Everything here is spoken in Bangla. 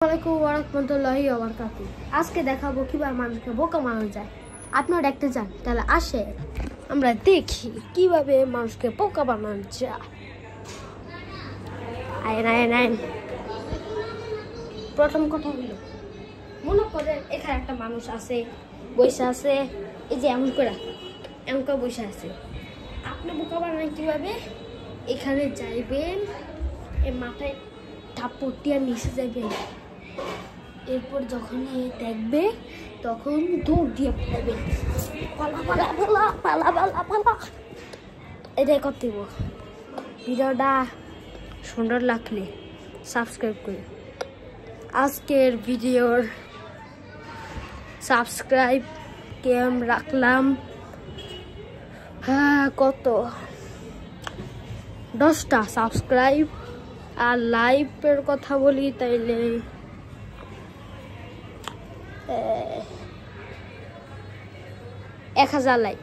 আসসালামু আলাইকুম ওয়া রাহমাতুল্লাহি ওয়া বারাকাতুহু। আজকে দেখাবো কিভাবে মানুষকে বোকা বানানো যায়। আপনারা দেখতে চান তাহলে আসে আমরা দেখি কিভাবে মানুষকে বোকা বানানো যায়। আইন আইন আইন। প্রথম কথা হলো, মনে করেন এখানে একটা মানুষ আছে, বসে আছে, এই যে এমন করে বসে আছে। আপনি বোকা বানান কিভাবে? এখানে যাইবেন, এই মাথায় থাপ্পড় দিয়ে নিচে যাইবেন, এরপর যখন দেখবে তখন দৌড় দিয়ে পালাবে, পালা পালা পালা পালা পালা পালা। এটাই করতে হবে। ভিডিওটা সুন্দর লাগলে সাবস্ক্রাইব করে। আজকের ভিডিওর সাবস্ক্রাইব কেম রাখলাম কত 10টা সাবস্ক্রাইব। আর লাইভের কথা বলি তাইলে 1000 লাইক।